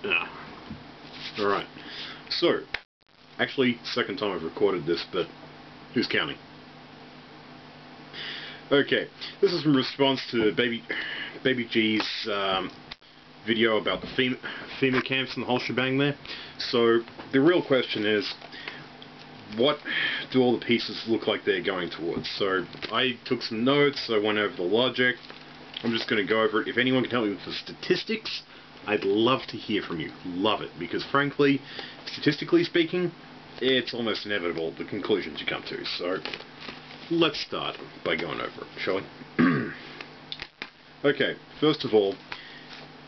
Yeah. Alright. So, actually, second time I've recorded this, but who's counting? Okay, this is in response to Baby G's video about the FEMA camps and the whole shebang there. So, the real question is, what do all the pieces look like they're going towards? So, I took some notes, I went over the logic. I'm just going to go over it. If anyone can help me with the statistics, I'd love to hear from you. Love it. Because frankly, statistically speaking, it's almost inevitable the conclusions you come to. So, let's start by going over it, shall we? Okay, first of all,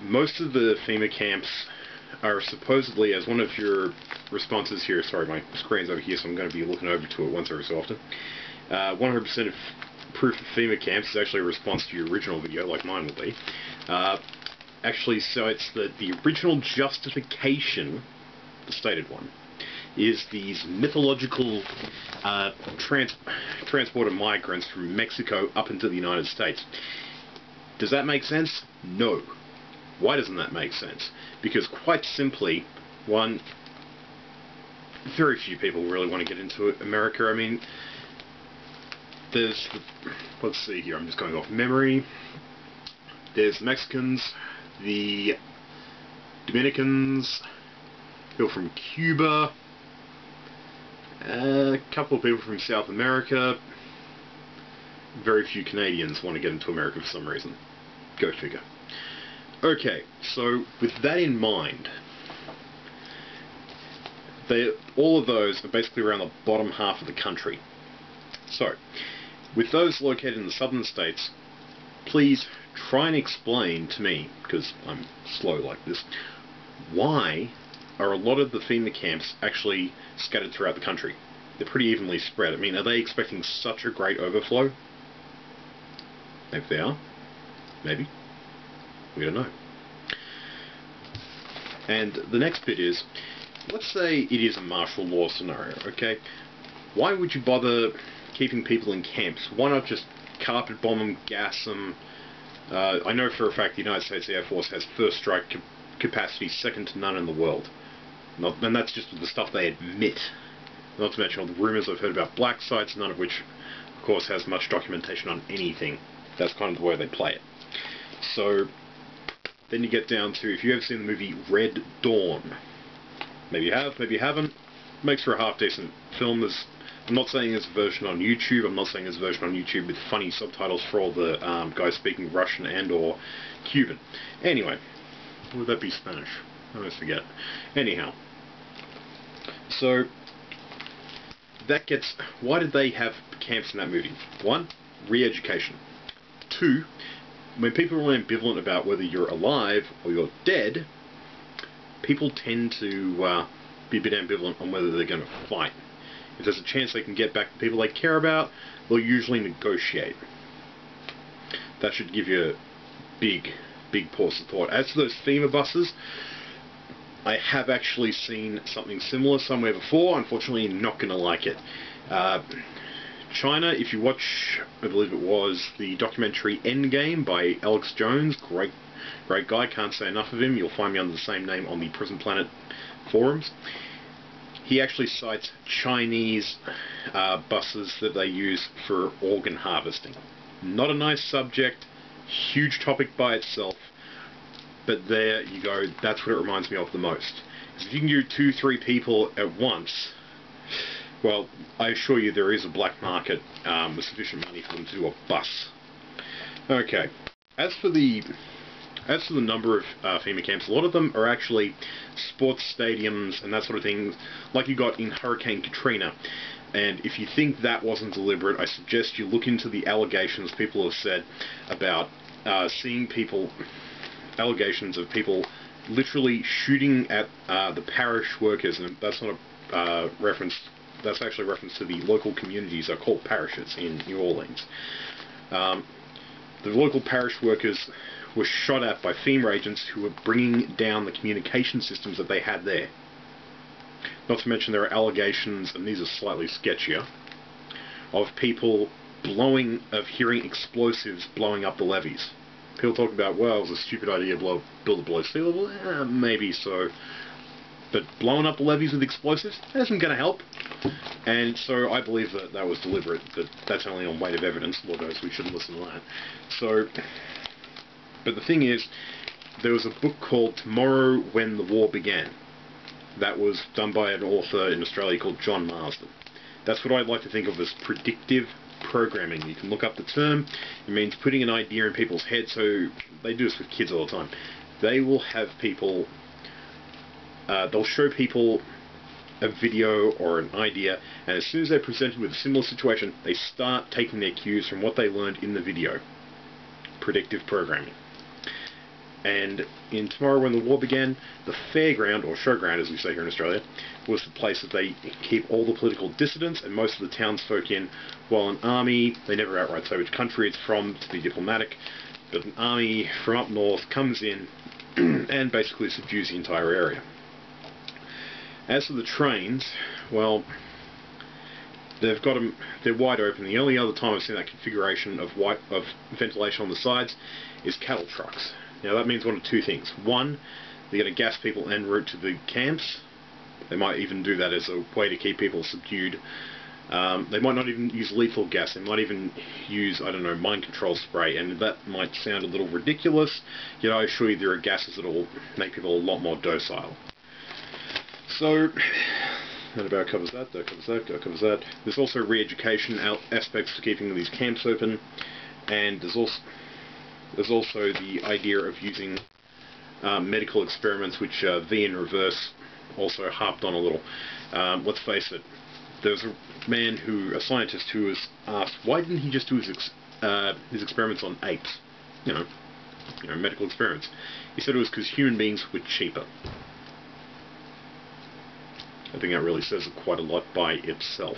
most of the FEMA camps are supposedly, as one of your responses here, sorry, my screen's over here, so I'm going to be looking over to it once every so often. 100% of proof of FEMA camps is actually a response to your original video, like mine will be. Actually cites that the original justification, the stated one, is these mythological transport of migrants from Mexico up into the United States. Does that make sense? No. Why doesn't that make sense? Because quite simply, one, very few people really want to get into America. I mean, there's, let's see here, I'm just going off memory. There's Mexicans, the Dominicans, people from Cuba, a couple of people from South America. Very few Canadians want to get into America for some reason. Go figure. Okay, so with that in mind, all of those are basically around the bottom half of the country. So, with those located in the southern states, please try and explain to me, because I'm slow like this, why are a lot of the FEMA camps actually scattered throughout the country? They're pretty evenly spread. I mean, are they expecting such a great overflow? If they are, maybe. We don't know. And the next bit is, let's say it is a martial law scenario, okay? Why would you bother keeping people in camps? Why not just carpet bomb them, gas them? I know for a fact the United States Air Force has first strike capacity second to none in the world. And that's just the stuff they admit. Not to mention all the rumours I've heard about black sites, none of which, of course, has much documentation on anything. That's kind of the way they play it. So, then you get down to, if you've ever seen the movie Red Dawn, maybe you have, maybe you haven't, makes for a half-decent film. I'm not saying there's a version on YouTube, I'm not saying there's a version on YouTube with funny subtitles for all the guys speaking Russian and or Cuban. Anyway, would that be Spanish? I always forget. Anyhow, so that gets, why did they have camps in that movie? One, re-education. Two, when people are ambivalent about whether you're alive or you're dead, people tend to be a bit ambivalent on whether they're going to fight. If there's a chance they can get back the people they care about, they'll usually negotiate. That should give you a big pause of thought. As to those FEMA buses, I have actually seen something similar somewhere before. Unfortunately, you're not going to like it. China, if you watch, I believe it was, the documentary Endgame by Alex Jones, great guy, can't say enough of him. You'll find me under the same name on the Prison Planet forums. He actually cites Chinese buses that they use for organ harvesting. Not a nice subject, huge topic by itself, but there you go, that's what it reminds me of the most. Because if you can do 2-3 people at once, well, I assure you there is a black market with sufficient money for them to do a bus. Okay, as for the number of FEMA camps, a lot of them are actually sports stadiums and that sort of thing, like you got in Hurricane Katrina. And if you think that wasn't deliberate, I suggest you look into the allegations people have said about seeing people, allegations of people literally shooting at the parish workers, and that's not a reference. That's actually a reference to the local communities are called parishes in New Orleans. The local parish workers were shot at by FEMA agents who were bringing down the communication systems that they had there. Not to mention there are allegations, and these are slightly sketchier, of people hearing explosives blowing up the levees. People talk about, well, it was a stupid idea to build it below sea level. Maybe so. But blowing up the levees with explosives isn't going to help. And so I believe that that was deliberate, but that's only on weight of evidence. Lord knows we shouldn't listen to that. So, but the thing is, there was a book called Tomorrow When the War Began. That was done by an author in Australia called John Marsden. That's what I'd like to think of as predictive programming. You can look up the term. It means putting an idea in people's heads. So they do this with kids all the time. They will have people, they'll show people a video or an idea, and as soon as they're presented with a similar situation, they start taking their cues from what they learned in the video. Predictive programming. And in Tomorrow When the War Began, the fairground, or showground as we say here in Australia, was the place that they keep all the political dissidents and most of the townsfolk in, while an army, they never outright say which country it's from to be diplomatic, but an army from up north comes in and basically subdues the entire area. As for the trains, well, they've got them, they're wide open. The only other time I've seen that configuration of ventilation on the sides is cattle trucks. Now that means one of two things. One, they're going to gas people en route to the camps. They might even do that as a way to keep people subdued. They might not even use lethal gas. They might even use, I don't know, mind control spray. And that might sound a little ridiculous, yet I assure you there are gases that will make people a lot more docile. So, that about covers that, that covers that, that covers that. There's also re-education aspects to keeping these camps open. And there's also the idea of using medical experiments, which V in Reverse also harped on a little. Let's face it, there was a scientist who was asked, why didn't he just do his experiments on apes? You know, medical experiments. He said it was because human beings were cheaper. I think that really says quite a lot by itself.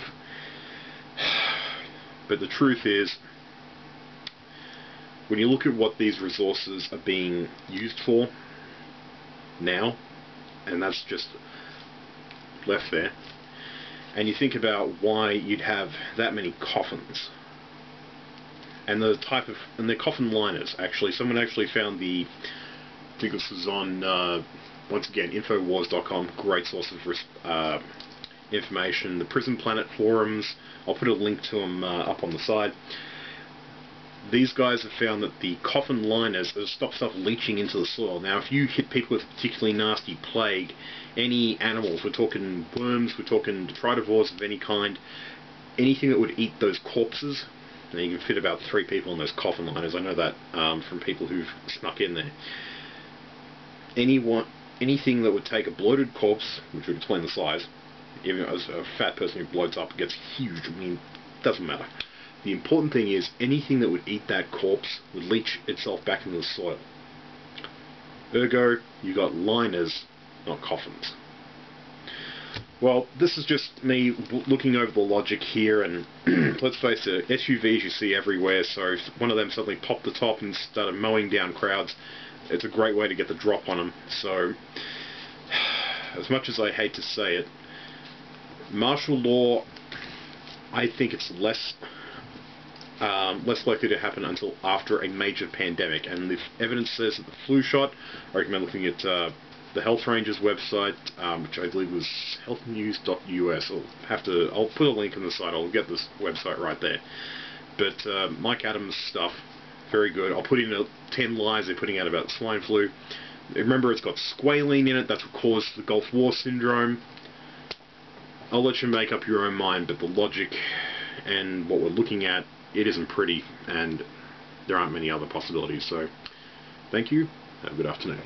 But the truth is, when you look at what these resources are being used for now, and that's just left there, and you think about why you'd have that many coffins, and the type of, and they're coffin liners actually. Someone actually found the, I think this was on, once again, Infowars.com, great source of information. The Prison Planet forums, I'll put a link to them up on the side. These guys have found that the coffin liners stop stuff leaching into the soil. Now, if you hit people with a particularly nasty plague, any animals, we're talking worms, we're talking detritivores of any kind, anything that would eat those corpses, and you can fit about 3 people in those coffin liners. I know that from people who've snuck in there. Anything that would take a bloated corpse, which would explain the size, even as a fat person who bloats up, it gets huge. I mean, it doesn't matter. The important thing is, anything that would eat that corpse would leach itself back into the soil. Ergo, you got liners, not coffins. Well, this is just me looking over the logic here, and let's face it, SUVs you see everywhere, so if one of them suddenly popped the top and started mowing down crowds, it's a great way to get the drop on them. So, as much as I hate to say it, martial law, I think it's less likely to happen until after a major pandemic. And the evidence says that the flu shot, I recommend looking at the Health Rangers website, which I believe was healthnews.us. I'll put a link on the site. I'll get this website right there. But Mike Adams' stuff, very good. I'll put in 10 lies they're putting out about swine flu. Remember, it's got squalene in it. That's what caused the Gulf War syndrome. I'll let you make up your own mind, but the logic and what we're looking at, it isn't pretty, and there aren't many other possibilities. So, thank you. Have a good afternoon.